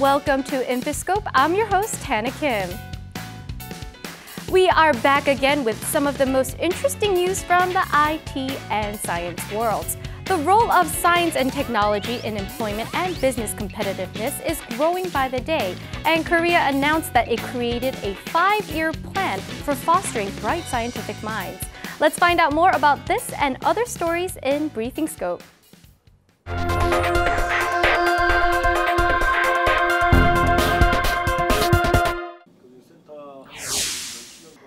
welcome to InfoScope. I'm your host, Tana Kim. We are back again with some of the most interesting news from the IT and science worlds. The role of science and technology in employment and business competitiveness is growing by the day, and Korea announced that it created a 5-year plan for fostering bright scientific minds. Let's find out more about this and other stories in Briefing Scope.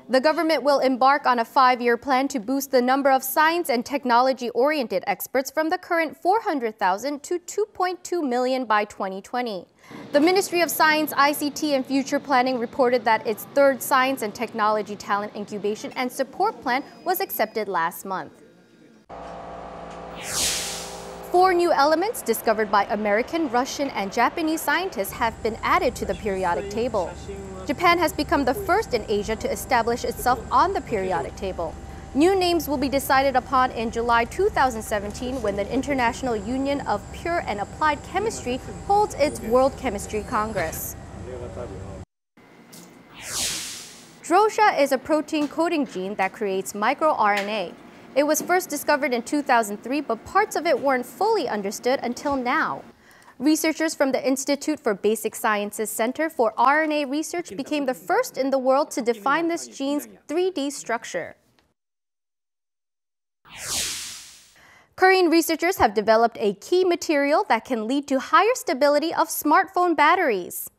The government will embark on a 5-year plan to boost the number of science and technology-oriented experts from the current 400,000 to 2.2 million by 2020. The Ministry of Science, ICT and Future Planning reported that its third Science and Technology Talent Incubation and Support Plan was accepted last month. 4 new elements discovered by American, Russian, and Japanese scientists have been added to the periodic table. Japan has become the first in Asia to establish itself on the periodic table. New names will be decided upon in July 2017 when the International Union of Pure and Applied Chemistry holds its World Chemistry Congress. Drosha is a protein coding gene that creates microRNA. It was first discovered in 2003, but parts of it weren't fully understood until now. Researchers from the Institute for Basic Sciences Center for RNA Research became the first in the world to define this gene's 3D structure. Korean researchers have developed a key material that can lead to higher stability of smartphone batteries.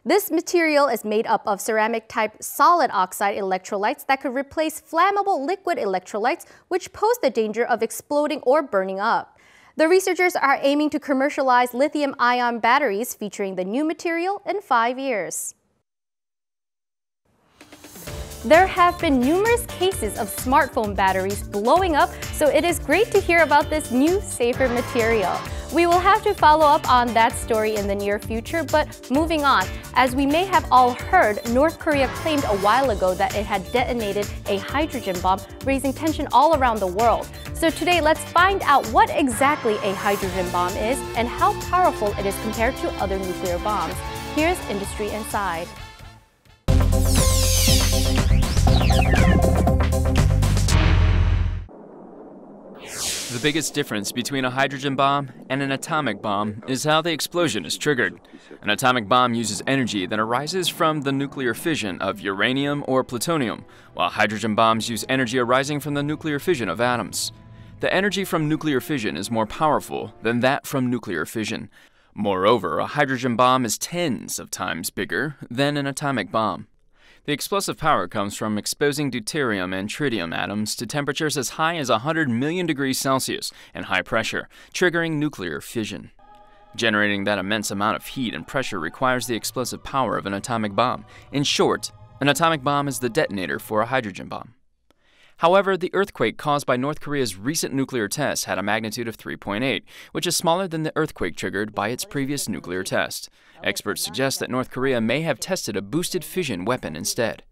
This material is made up of ceramic-type solid oxide electrolytes that could replace flammable liquid electrolytes, which pose the danger of exploding or burning up. The researchers are aiming to commercialize lithium-ion batteries featuring the new material in 5 years. There have been numerous cases of smartphone batteries blowing up, so it is great to hear about this new, safer material. We will have to follow up on that story in the near future, but moving on. As we may have all heard, North Korea claimed a while ago that it had detonated a hydrogen bomb, raising tension all around the world. So today, let's find out what exactly a hydrogen bomb is and how powerful it is compared to other nuclear bombs. Here's Industry Inside. The biggest difference between a hydrogen bomb and an atomic bomb is how the explosion is triggered. An atomic bomb uses energy that arises from the nuclear fission of uranium or plutonium, while hydrogen bombs use energy arising from the nuclear fission of atoms. The energy from nuclear fission is more powerful than that from nuclear fission. Moreover, a hydrogen bomb is tens of times bigger than an atomic bomb. The explosive power comes from exposing deuterium and tritium atoms to temperatures as high as 100 million degrees Celsius and high pressure, triggering nuclear fission. Generating that immense amount of heat and pressure requires the explosive power of an atomic bomb. In short, an atomic bomb is the detonator for a hydrogen bomb. However, the earthquake caused by North Korea's recent nuclear test had a magnitude of 3.8, which is smaller than the earthquake triggered by its previous nuclear test. Experts suggest that North Korea may have tested a boosted fission weapon instead.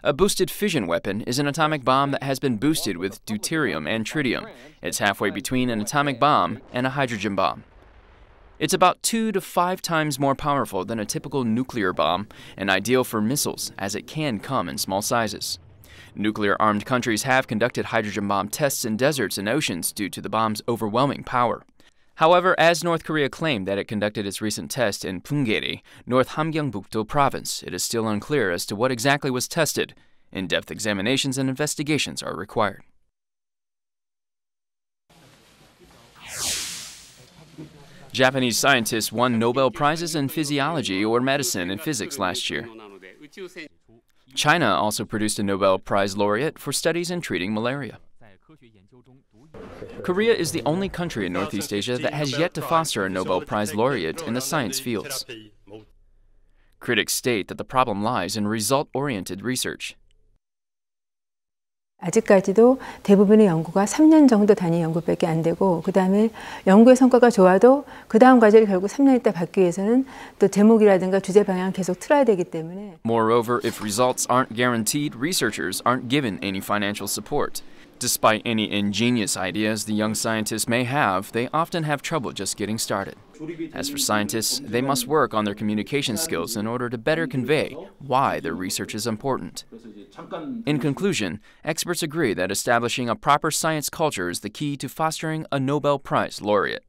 A boosted fission weapon is an atomic bomb that has been boosted with deuterium and tritium. It's halfway between an atomic bomb and a hydrogen bomb. It's about 2 to 5 times more powerful than a typical nuclear bomb and ideal for missiles, as it can come in small sizes. Nuclear-armed countries have conducted hydrogen bomb tests in deserts and oceans due to the bomb's overwhelming power. However, as North Korea claimed that it conducted its recent test in Punggye, North Hamgyeongbuk-do province, it is still unclear as to what exactly was tested. In-depth examinations and investigations are required. Japanese scientists won Nobel Prizes in physiology or medicine and physics last year. China also produced a Nobel Prize laureate for studies in treating malaria. Korea is the only country in Northeast Asia that has yet to foster a Nobel Prize laureate in the science fields. Critics state that the problem lies in result-oriented research. 아직까지도 대부분의 연구가 3년 정도 단위 연구밖에 안 되고 그다음에 연구의 성과가 좋아도 그다음 과제를 결국 3년 있다 받기 위해서는 또 제목이라든가 주제 방향을 계속 틀어야 되기 때문에 Moreover, if results aren't guaranteed, researchers aren't given any financial support. Despite any ingenious ideas the young scientists may have, they often have trouble just getting started. As for scientists, they must work on their communication skills in order to better convey why their research is important. In conclusion, experts agree that establishing a proper science culture is the key to fostering a Nobel Prize laureate.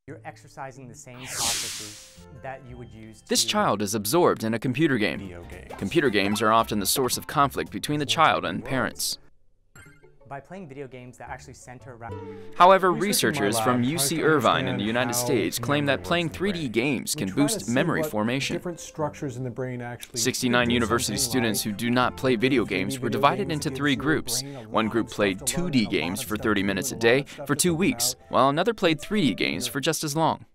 You're exercising the same processes that you would use to... This child is absorbed in a computer game. Computer games are often the source of conflict between the child and parents. By playing video games that actually center around... However, researchers from UC Irvine in the United States claim that playing 3D games can boost memory formation. 69 university students who do not play video games were divided into 3 groups. One group played 2D games for 30 minutes a day for 2 weeks, while another played 3D games for just as long.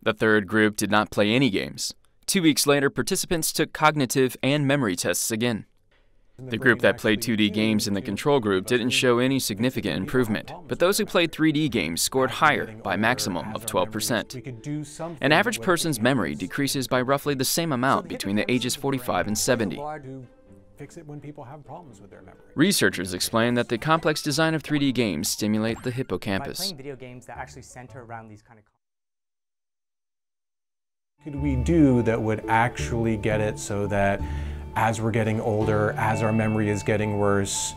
The third group did not play any games. 2 weeks later, participants took cognitive and memory tests again. The group that played 2D games in the control group didn't show any significant improvement, but those who played 3D games scored higher by a maximum of 12%. An average person's memory decreases by roughly the same amount between the ages 45 and 70. Researchers explain that the complex design of 3D games stimulate the hippocampus. By playing video games that actually center around these kind of... Could we do that would actually get it so that as we're getting older, as our memory is getting worse,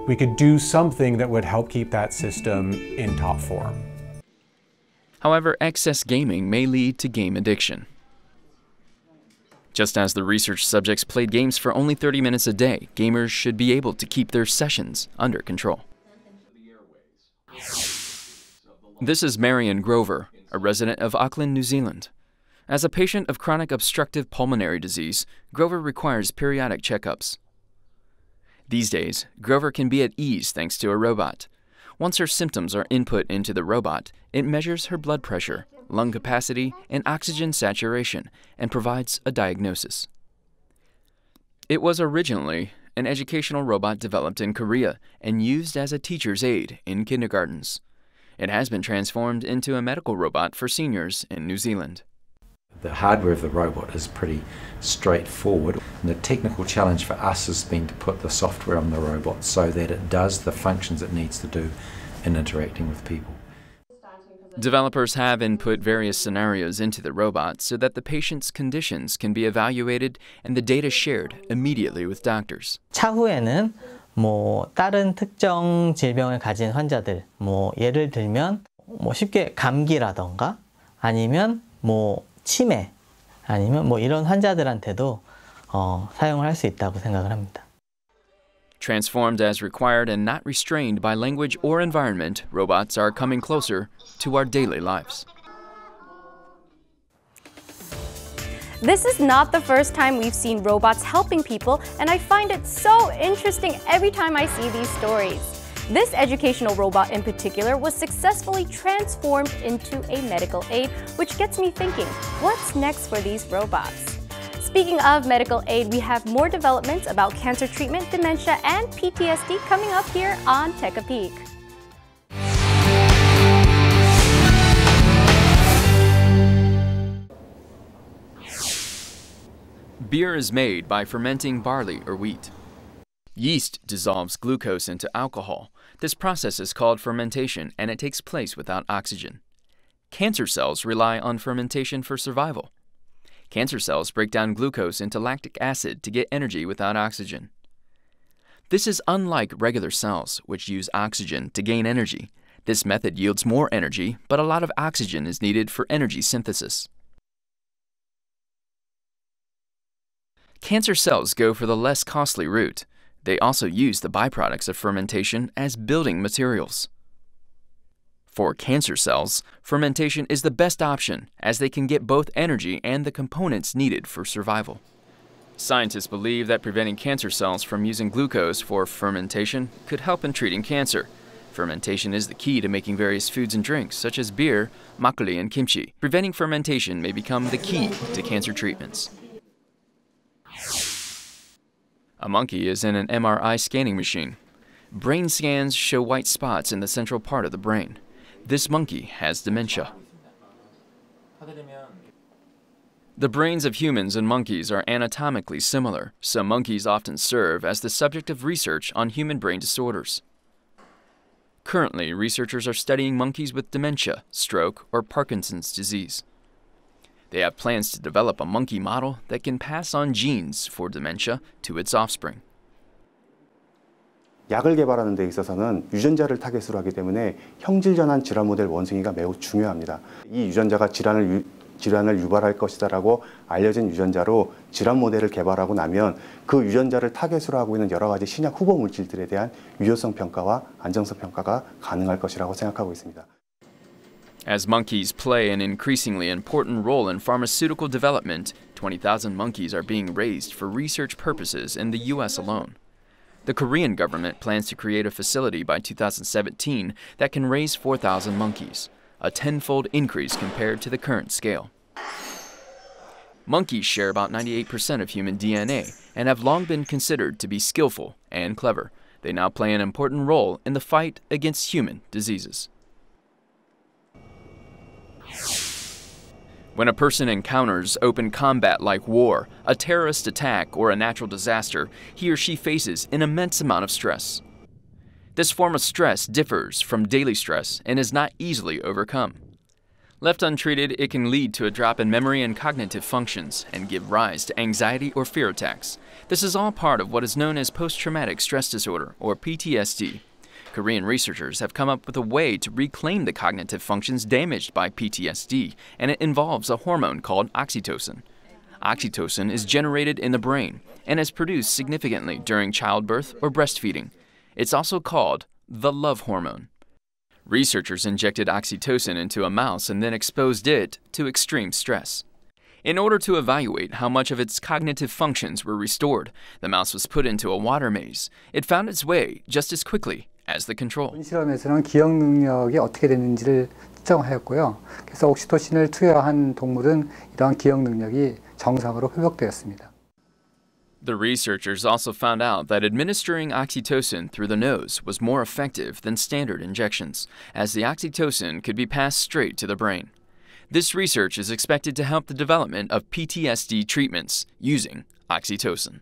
we could do something that would help keep that system in top form? However, excess gaming may lead to game addiction. Just as the research subjects played games for only 30 minutes a day, gamers should be able to keep their sessions under control. This is Marion Grover, a resident of Auckland, New Zealand. As a patient of chronic obstructive pulmonary disease, Grover requires periodic checkups. These days, Grover can be at ease thanks to a robot. Once her symptoms are input into the robot, it measures her blood pressure, lung capacity, and oxygen saturation, and provides a diagnosis. It was originally an educational robot developed in Korea and used as a teacher's aide in kindergartens. It has been transformed into a medical robot for seniors in New Zealand. The hardware of the robot is pretty straightforward. And the technical challenge for us has been to put the software on the robot so that it does the functions it needs to do in interacting with people. Developers have input various scenarios into the robot so that the patient's conditions can be evaluated and the data shared immediately with doctors. 차후에는 다른 특정 질병을 가진 환자들, 예를 들면 쉽게 감기라던가 아니면 치매 아니면 이런 환자들한테도 사용을 할 수 있다고 생각을 합니다. Transformed as required and not restrained by language or environment, robots are coming closer to our daily lives. This is not the first time we've seen robots helping people, and I find it so interesting every time I see these stories. This educational robot in particular was successfully transformed into a medical aid, which gets me thinking, what's next for these robots? Speaking of medical aid, we have more developments about cancer treatment, dementia, and PTSD coming up here on Take a Peek. Beer is made by fermenting barley or wheat. Yeast dissolves glucose into alcohol. This process is called fermentation, and it takes place without oxygen. Cancer cells rely on fermentation for survival. Cancer cells break down glucose into lactic acid to get energy without oxygen. This is unlike regular cells, which use oxygen to gain energy. This method yields more energy, but a lot of oxygen is needed for energy synthesis. Cancer cells go for the less costly route. They also use the byproducts of fermentation as building materials. For cancer cells, fermentation is the best option as they can get both energy and the components needed for survival. Scientists believe that preventing cancer cells from using glucose for fermentation could help in treating cancer. Fermentation is the key to making various foods and drinks, such as beer, makgeolli, and kimchi. Preventing fermentation may become the key to cancer treatments. A monkey is in an MRI scanning machine. Brain scans show white spots in the central part of the brain. This monkey has dementia. The brains of humans and monkeys are anatomically similar, so monkeys often serve as the subject of research on human brain disorders. Currently, researchers are studying monkeys with dementia, stroke, or Parkinson's disease. They have plans to develop a monkey model that can pass on genes for dementia to its offspring. 약을 개발하는 데 있어서는 유전자를 타겟으로 하기 때문에 형질전환 질환 모델 원숭이가 매우 중요합니다. 이 유전자가 질환을 유발할 것이다라고 알려진 유전자로 질환 모델을 개발하고 나면 그 유전자를 타겟으로 하고 있는 여러 가지 신약 후보 물질들에 대한 유효성 평가와 안정성 평가가 가능할 것이라고 생각하고 있습니다. As monkeys play an increasingly important role in pharmaceutical development, 20,000 monkeys are being raised for research purposes in the U.S. alone. The Korean government plans to create a facility by 2017 that can raise 4,000 monkeys, a tenfold increase compared to the current scale. Monkeys share about 98% of human DNA and have long been considered to be skillful and clever. They now play an important role in the fight against human diseases. When a person encounters open combat like war, a terrorist attack, or a natural disaster, he or she faces an immense amount of stress. This form of stress differs from daily stress and is not easily overcome. Left untreated, it can lead to a drop in memory and cognitive functions and give rise to anxiety or fear attacks. This is all part of what is known as post-traumatic stress disorder, or PTSD. Korean researchers have come up with a way to reclaim the cognitive functions damaged by PTSD, and it involves a hormone called oxytocin. Oxytocin is generated in the brain and is produced significantly during childbirth or breastfeeding. It's also called the love hormone. Researchers injected oxytocin into a mouse and then exposed it to extreme stress. In order to evaluate how much of its cognitive functions were restored, the mouse was put into a water maze. It found its way just as quickly as the control. 실험에서는 기억 능력이 어떻게 되는지를 측정하였고요. 그래서 옥시토신을 투여한 동물은 이러한 기억 능력이 정상으로 회복되었습니다. The researchers also found out that administering oxytocin through the nose was more effective than standard injections, as the oxytocin could be passed straight to the brain. This research is expected to help the development of PTSD treatments using oxytocin.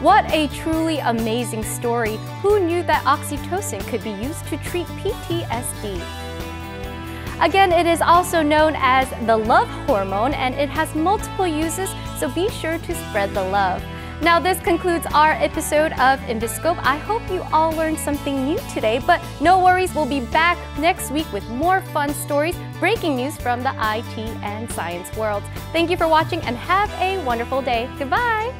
What a truly amazing story. Who knew that oxytocin could be used to treat PTSD? Again, it is also known as the love hormone, and it has multiple uses, so be sure to spread the love. Now, this concludes our episode of InfoScope. I hope you all learned something new today, but no worries, we'll be back next week with more fun stories, breaking news from the IT and science worlds. Thank you for watching and have a wonderful day. Goodbye!